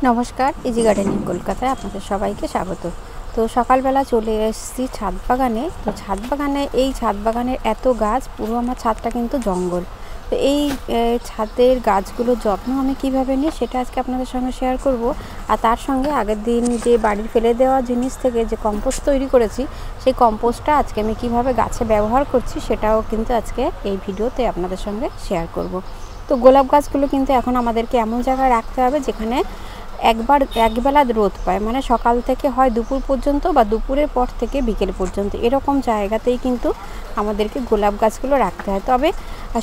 নমস্কার, easy gardening কলকাতায় আপনাদের সবাইকে স্বাগত। তো সকালবেলা চলে এসেছি ছাদ বাগানে। তো ছাদ বাগানের এত গাছ, পুরো আমার ছাদটা কিন্তু জঙ্গল। তো এই ছাদের গাছগুলোর যত্ন আমি কিভাবে নিই সেটা আজকে আপনাদের সঙ্গে শেয়ার করব। আর তার সঙ্গে আগের দিন যে বাড়ির ফেলে দেওয়া জিনিস থেকে যে কম্পোস্ট তৈরি করেছি, সেই কম্পোস্টটা আজকে আমি কিভাবে গাছে ব্যবহার করছি সেটাও কিন্তু আজকে এই ভিডিওতে আপনাদের সঙ্গে শেয়ার করব। তো গোলাপ গাছগুলো কিন্তু এখন আমাদেরকে এমন জায়গায় রাখতে হবে যেখানে একবেলা রোদ পায়, মানে সকাল থেকে হয় দুপুর পর্যন্ত বা দুপুরের পর থেকে বিকেল পর্যন্ত, এরকম জায়গাতেই কিন্তু আমাদেরকে গোলাপ গাছগুলো রাখতে হয়। তবে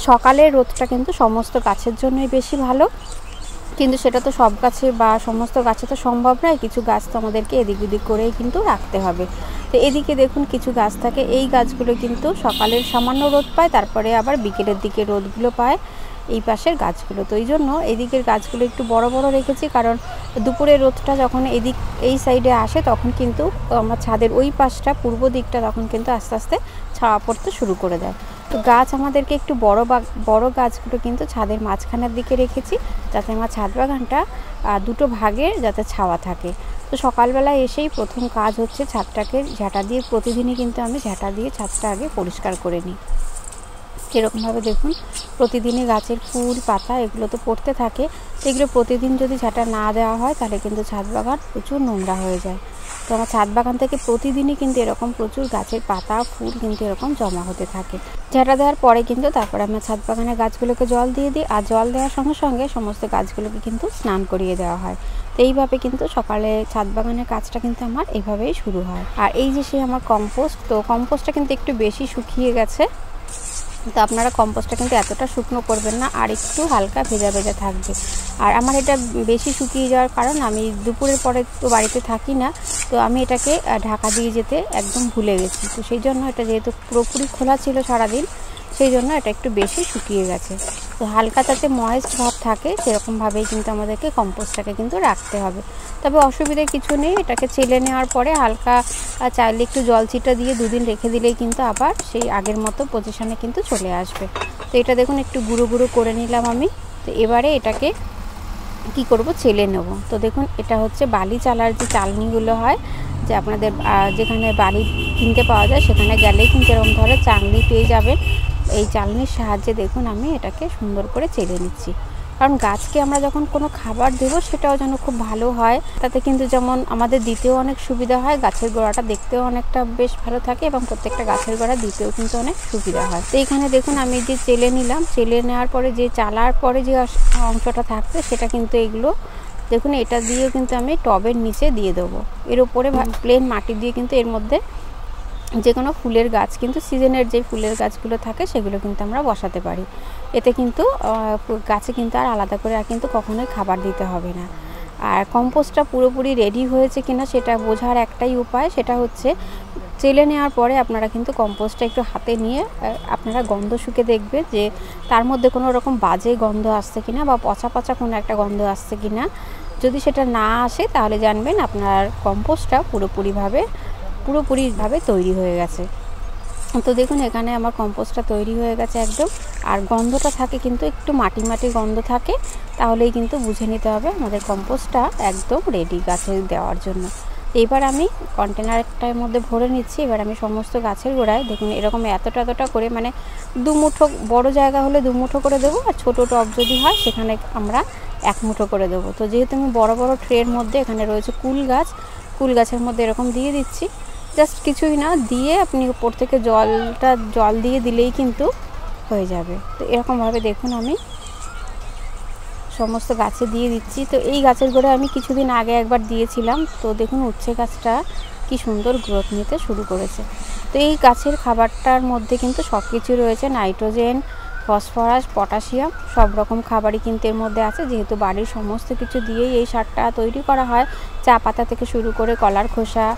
সকালের রোদটা কিন্তু সমস্ত গাছের জন্যই বেশি ভালো, কিন্তু সেটা তো সব গাছে বা সমস্ত গাছে তো সম্ভব নয়। কিছু গাছ তো আমাদেরকে এদিক ওদিক করেই কিন্তু রাখতে হবে। তো এদিকে দেখুন কিছু গাছ থাকে, এই গাছগুলো কিন্তু সকালের সামান্য রোদ পায়, তারপরে আবার বিকেলের দিকে রোদগুলো পায় এই পাশের গাছগুলো। তো এই জন্য এদিকের গাছগুলো একটু বড় বড় রেখেছি, কারণ দুপুরের রোদটা যখন এই সাইডে আসে তখন কিন্তু আমার ছাদের ওই পাশটা পূর্ব দিকটা তখন কিন্তু আস্তে আস্তে ছাওয়া পড়তে শুরু করে দেয়। তো গাছ আমাদেরকে একটু বড় গাছগুলো কিন্তু ছাদের মাঝখানের দিকে রেখেছি, যাতে আমার ছাদ বাগানটা দুটো ভাগে যাতে ছাওয়া থাকে। তো সকালবেলা এসেই প্রথম কাজ হচ্ছে ছাদটাকে ঝাঁটা দিয়ে, প্রতিদিনই কিন্তু আমি ঝাঁটা দিয়ে ছাদটা আগে পরিষ্কার করে নিই। এরকমভাবে দেখুন প্রতিদিনই গাছের ফুল পাতা এগুলো তো পড়তে থাকে, তো এগুলো প্রতিদিন যদি ঝাঁটা না দেওয়া হয় তাহলে কিন্তু ছাদ বাগান প্রচুর নোংরা হয়ে যায়। তো আমার ছাদ বাগান থেকে প্রতিদিনই কিন্তু এরকম প্রচুর গাছের পাতা ফুল কিন্তু এরকম জমা হতে থাকে। ঝাঁটা দেওয়ার পরে কিন্তু তারপরে আমার ছাদ বাগানের গাছগুলোকে জল দিয়ে দিই, আর জল দেওয়ার সঙ্গে সঙ্গে সমস্ত গাছগুলোকে কিন্তু স্নান করিয়ে দেওয়া হয়। তো এইভাবে কিন্তু সকালে ছাদ বাগানের কাজটা কিন্তু আমার এইভাবেই শুরু হয়। আর এই যে সেই আমার কম্পোস্ট, তো কম্পোস্টটা কিন্তু একটু বেশি শুকিয়ে গেছে, তো আপনারা কম্পোস্টটা কিন্তু এতটা শুকনো করবেন না, আর একটু হালকা ভেজা ভেজা থাকবে। আর আমার এটা বেশি শুকিয়ে যাওয়ার কারণ আমি দুপুরের পরে তো বাড়িতে থাকি না, তো আমি এটাকে ঢাকা দিয়ে যেতে একদম ভুলে গেছি। তো সেই জন্য এটা যেহেতু পুরোপুরি খোলা ছিল সারাদিন, সেই জন্য এটা একটু বেশি শুকিয়ে গেছে। তো হালকা যাতে ময়েস্ট ভাব থাকে সেরকমভাবেই কিন্তু আমাদেরকে কম্পোস্টটাকে কিন্তু রাখতে হবে। তবে অসুবিধা কিছু নেই, এটাকে চেলে নেওয়ার পরে হালকা চাইলে একটু জল ছিটা দিয়ে দুদিন রেখে দিলেই কিন্তু আবার সেই আগের মতো পজিশনে কিন্তু চলে আসবে। তো এটা দেখুন একটু গুঁড়ো গুঁড়ো করে নিলাম আমি। তো এবারে এটাকে কি করব, চেলে নেব। তো দেখুন এটা হচ্ছে বালি চালার যে চালনিগুলো হয়, যে আপনাদের যেখানে বালি কিনতে পাওয়া যায় সেখানে গেলেই কিন্তু এরকম ধরনের চালনি পেয়ে যাবেন। এই চালনির সাহায্যে দেখুন আমি এটাকে সুন্দর করে চেলে নিচ্ছি, কারণ গাছকে আমরা যখন কোনো খাবার দেবো সেটাও যেন খুব ভালো হয়, তাতে কিন্তু যেমন আমাদের দিতেও অনেক সুবিধা হয়, গাছের গোড়াটা দেখতেও অনেকটা বেশ ভালো থাকে এবং প্রত্যেকটা গাছের গোড়া দিতেও কিন্তু অনেক সুবিধা হয়। তো এখানে দেখুন আমি যে চেলে নিলাম, চেলে নেওয়ার পরে যে চালার পরে যে অংশটা থাকছে সেটা কিন্তু এগুলো দেখুন এটা দিয়ে কিন্তু আমি টবের নিচে দিয়ে দেবো। এর উপরে প্লেন মাটি দিয়ে কিন্তু এর মধ্যে যে কোনো ফুলের গাছ, কিন্তু সিজনের যে ফুলের গাছগুলো থাকে সেগুলো কিন্তু আমরা বসাতে পারি। এতে কিন্তু গাছে কিন্তু আর আলাদা করে আর কিন্তু কখনোই খাবার দিতে হবে না। আর কম্পোস্টটা পুরোপুরি রেডি হয়েছে কিনা সেটা বোঝার একটাই উপায়, সেটা হচ্ছে চেলে নেওয়ার পরে আপনারা কিন্তু কম্পোস্টটা একটু হাতে নিয়ে আপনারা গন্ধ শুকে দেখবেন যে তার মধ্যে কোনো রকম বাজে গন্ধ আসছে কিনা বা পচা পচা কোনো একটা গন্ধ আসছে কিনা। যদি সেটা না আসে তাহলে জানবেন আপনার কম্পোস্টটা পুরোপুরিভাবে তৈরি হয়ে গেছে। তো দেখুন এখানে আমার কম্পোস্টটা তৈরি হয়ে গেছে একদম। আর গন্ধটা থাকে কিন্তু একটু মাটি মাটি গন্ধ থাকে, তাহলেই কিন্তু বুঝে নিতে হবে আমাদের কম্পোস্টটা একদম রেডি গাছে দেওয়ার জন্য। এবার আমি কন্টেনারটার মধ্যে ভরে নিচ্ছি। এবার আমি সমস্ত গাছের গোড়ায় দেখুন এরকম এতটা করে, মানে দুমুঠো, বড় জায়গা হলে দুমুঠো করে দেবো, আর ছোটো টব যদি হয় সেখানে আমরা এক মুঠো করে দেবো। তো যেহেতু আমি বড় বড় ট্রের মধ্যে এখানে রয়েছে কুল গাছের মধ্যে এরকম দিয়ে দিচ্ছি। জাস্ট কিছুই না দিয়ে আপনি উপর থেকে জল দিয়ে দিলেই কিন্তু হয়ে যাবে। তো এরকমভাবে দেখুন আমি সমস্ত গাছে দিয়ে দিচ্ছি। তো এই গাছের গোড়ায় আমি কিছুদিন আগে একবার দিয়েছিলাম, তো দেখুন উচ্ছে গাছটা কি সুন্দর গ্রোথ নিতে শুরু করেছে। তো এই গাছের খাবারটার মধ্যে কিন্তু সব কিছু রয়েছে, নাইট্রোজেন, ফসফরাস, পটাশিয়াম, সব রকম খাবারই কিন্তু এর মধ্যে আছে। যেহেতু বাড়ির সমস্ত কিছু দিয়েই এই সারটা তৈরি করা হয়, চা পাতা থেকে শুরু করে কলার খোসা,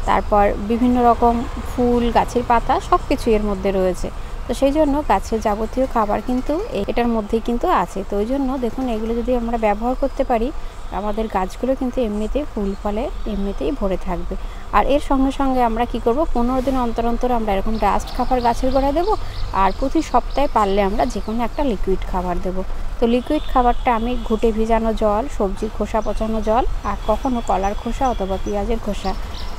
তারপর বিভিন্ন রকম ফুল, গাছের পাতা, সব কিছু এর মধ্যে রয়েছে। তো সেই জন্য গাছের যাবতীয় খাবার কিন্তু এটার মধ্যেই কিন্তু আছে। তো ওই জন্য দেখুন এগুলো যদি আমরা ব্যবহার করতে পারি আমাদের গাছগুলো কিন্তু এমনিতেই ফুল ফলে এমনিতেই ভরে থাকবে। আর এর সঙ্গে সঙ্গে আমরা কি করব, 15 দিন অন্তর অন্তর আমরা এরকম ডাস্ট খাবার গাছের গোড়ায় দেবো। আর প্রতি সপ্তাহে পারলে আমরা যে কোনো একটা লিকুইড খাবার দেবো। তো লিকুইড খাবারটা আমি ঘুটে ভিজানো জল, সবজির খোসা পচানো জল, আর কখনো কলার খোসা অথবা পেঁয়াজের খোসা,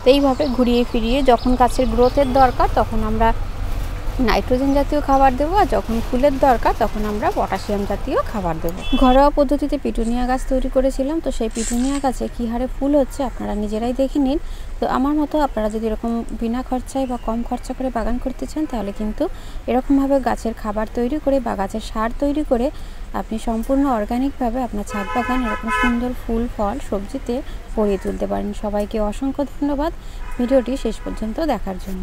তো এইভাবে ঘুরিয়ে ফিরিয়ে যখন গাছের গ্রোথের দরকার তখন আমরা নাইট্রোজেন জাতীয় খাবার দেবো, আর যখন ফুলের দরকার তখন আমরা পটাশিয়াম জাতীয় খাবার দেবো। ঘরোয়া পদ্ধতিতে পিটুনিয়া গাছ তৈরি করেছিলাম, তো সেই পিটুনিয়া গাছে কী হারে ফুল হচ্ছে আপনারা নিজেরাই দেখে নিন। তো আমার মতো আপনারা যদি এরকম বিনা খরচায় বা কম খরচা করে বাগান করতে চান, তাহলে কিন্তু এরকমভাবে গাছের খাবার তৈরি করে বা গাছের সার তৈরি করে আপনি সম্পূর্ণ অর্গানিকভাবে আপনার ছাদ বাগান এরকম সুন্দর ফুল ফল সবজিতে ভরিয়ে তুলতে পারেন। সবাইকে অসংখ্য ধন্যবাদ ভিডিওটি শেষ পর্যন্ত দেখার জন্য।